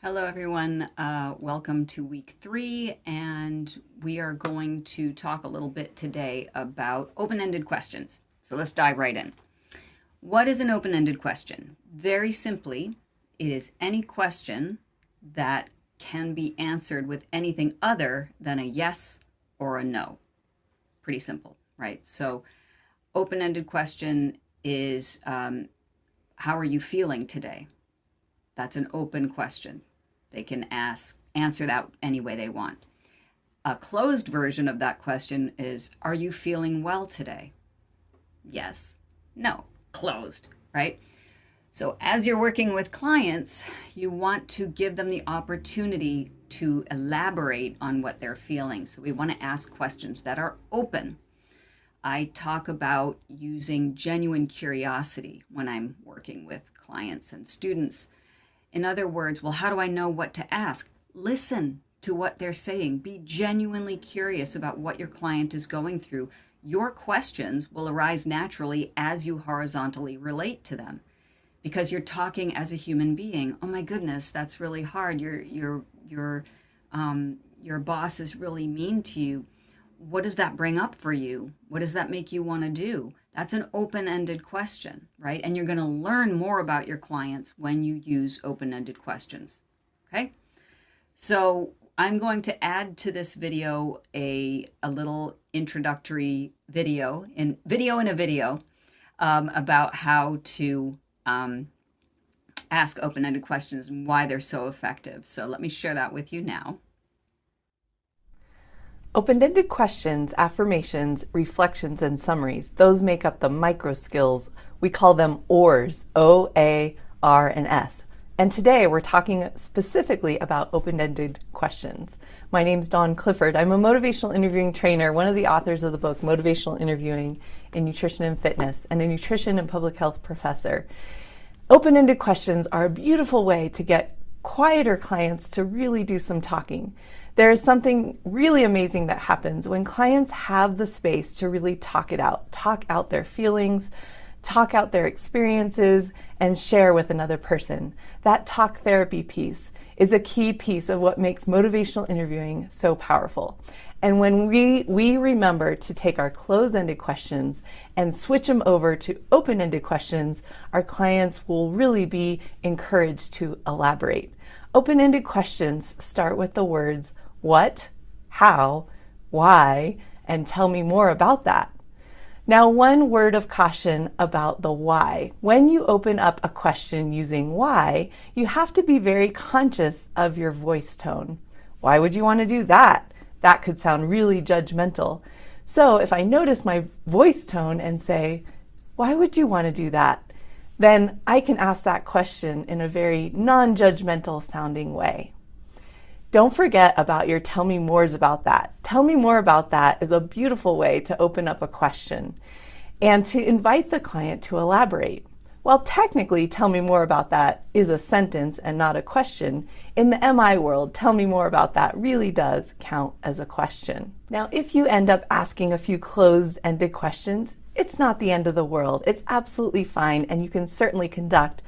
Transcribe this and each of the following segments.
Hello, everyone. Welcome to week 3, and we are going to talk a little bit today about open-ended questions. So let's dive right in. What is an open-ended question? Very simply, it is any question that can be answered with anything other than a yes or a no. Pretty simple, right? So open-ended question is, how are you feeling today? That's an open question. They can answer that any way they want. A closed version of that question is, are you feeling well today? Yes, no, closed, right? So as you're working with clients, you want to give them the opportunity to elaborate on what they're feeling. So we want to ask questions that are open. I talk about using genuine curiosity when I'm working with clients and students. In other words, well, how do I know what to ask? Listen to what they're saying. Be genuinely curious about what your client is going through. Your questions will arise naturally as you horizontally relate to them because you're talking as a human being. Oh my goodness, that's really hard. Your boss is really mean to you. What does that bring up for you? What does that make you want to do? That's an open-ended question, right? And you're going to learn more about your clients when you use open-ended questions, okay? So I'm going to add to this video a little introductory video in a video about how to ask open-ended questions and why they're so effective. So let me share that with you now. Open-ended questions, affirmations, reflections, and summaries, those make up the micro skills. We call them OARs, O-A-R and S. And today we're talking specifically about open-ended questions. My name's Clifford. I'm a motivational interviewing trainer, one of the authors of the book Motivational Interviewing in Nutrition and Fitness, and a nutrition and public health professor. Open-ended questions are a beautiful way to get quieter clients to really do some talking. There is something really amazing that happens when clients have the space to really talk out their feelings, talk out their experiences, and share with another person. That talk therapy piece is a key piece of what makes motivational interviewing so powerful. And when we remember to take our closed-ended questions and switch them over to open-ended questions, our clients will really be encouraged to elaborate. Open-ended questions start with the words what, how, why, and tell me more about that. Now, one word of caution about the why. When you open up a question using why, you have to be very conscious of your voice tone. Why would you want to do that? That could sound really judgmental. So if I notice my voice tone and say, why would you want to do that? Then I can ask that question in a very non-judgmental sounding way. Don't forget about your tell me mores about that. Tell me more about that is a beautiful way to open up a question and to invite the client to elaborate. While technically tell me more about that is a sentence and not a question, in the MI world, tell me more about that really does count as a question. Now, if you end up asking a few closed-ended questions, it's not the end of the world. It's absolutely fine, and you can certainly conduct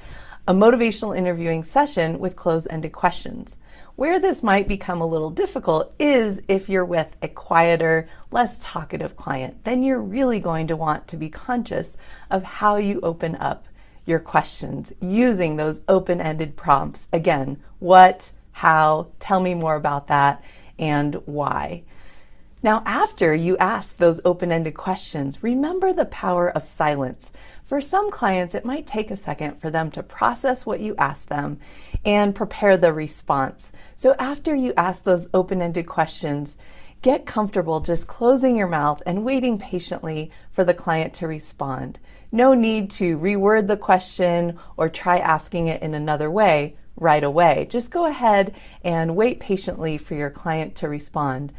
a motivational interviewing session with closed-ended questions. Where this might become a little difficult is if you're with a quieter, less talkative client. Then you're really going to want to be conscious of how you open up your questions using those open-ended prompts. Again, what, how, tell me more about that, and why. Now, after you ask those open-ended questions, remember the power of silence. For some clients, it might take a second for them to process what you asked them and prepare the response. So after you ask those open-ended questions, get comfortable just closing your mouth and waiting patiently for the client to respond. No need to reword the question or try asking it in another way right away. Just go ahead and wait patiently for your client to respond.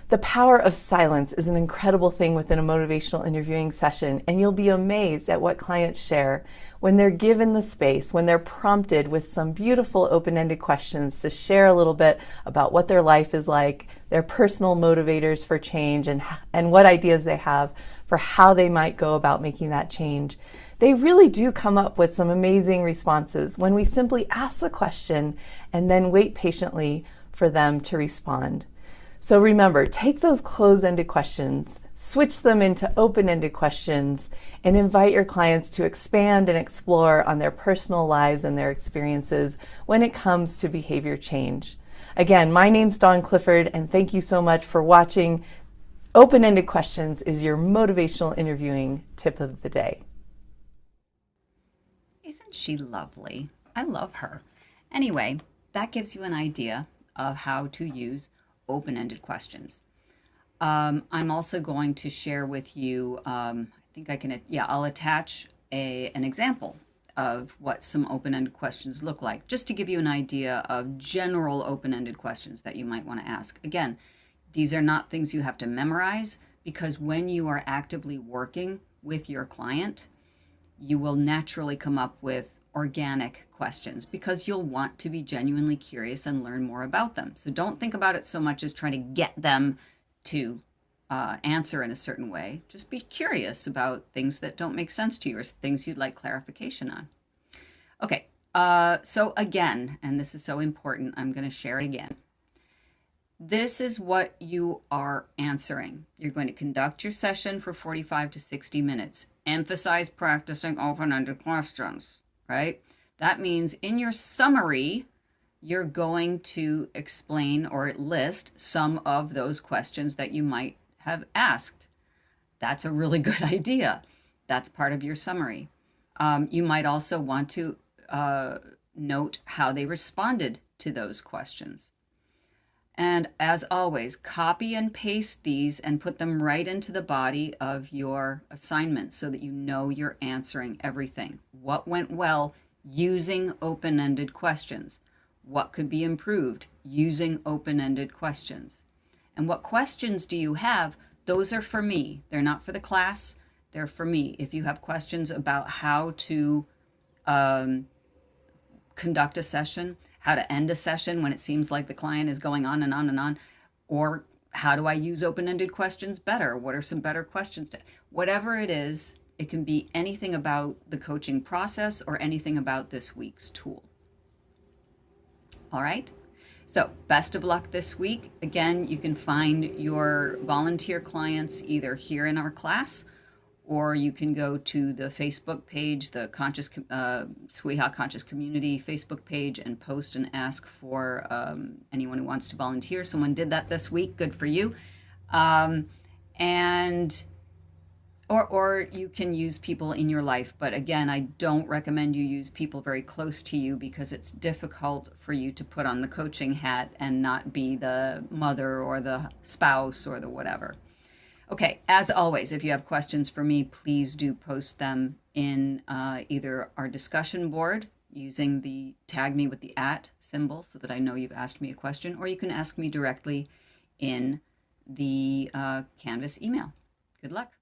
The power of silence is an incredible thing within a motivational interviewing session, and you'll be amazed at what clients share when they're given the space, when they're prompted with some beautiful open-ended questions to share a little bit about what their life is like, their personal motivators for change, and what ideas they have for how they might go about making that change. They really do come up with some amazing responses when we simply ask the question and then wait patiently for them to respond. So remember, take those closed-ended questions, switch them into open-ended questions, and invite your clients to expand and explore on their personal lives and their experiences when it comes to behavior change. Again, my name's Dawn Clifford, and thank you so much for watching. Open-ended questions is your motivational interviewing tip of the day. Isn't she lovely? I love her. Anyway, that gives you an idea of how to use open-ended questions. I'm also going to share with you, I think I can, I'll attach an example of what some open-ended questions look like, just to give you an idea of general open-ended questions that you might want to ask. Again, these are not things you have to memorize, because when you are actively working with your client, you will naturally come up with organic questions because you'll want to be genuinely curious and learn more about them. So don't think about it so much as trying to get them to answer in a certain way. Just be curious about things that don't make sense to you or things you'd like clarification on. Okay, so again, and this is so important, I'm going to share it again. This is what you are answering. You're going to conduct your session for 45 to 60 minutes. Emphasize practicing open-ended questions, right? That means in your summary, you're going to explain or list some of those questions that you might have asked. That's a really good idea. That's part of your summary. You might also want to note how they responded to those questions. And as always, copy and paste these and put them right into the body of your assignment so that you know you're answering everything. What went well using open-ended questions? What could be improved using open-ended questions? And what questions do you have? Those are for me. They're not for the class. They're for me. If you have questions about how to conduct a session, how to end a session when it seems like the client is going on and on and on, or how do I use open-ended questions better? What are some better questions? Whatever it is, it can be anything about the coaching process or anything about this week's tool. All right? So best of luck this week. Again, you can find your volunteer clients either here in our class, or you can go to the Facebook page, the SWIHA Conscious Community Facebook page, and post and ask for anyone who wants to volunteer. Someone did that this week. Good for you. Or you can use people in your life. But again, I don't recommend you use people very close to you because it's difficult for you to put on the coaching hat and not be the mother or the spouse or the whatever. Okay, as always, if you have questions for me, please do post them in either our discussion board using the tag me with the @ symbol so that I know you've asked me a question, or you can ask me directly in the Canvas email. Good luck.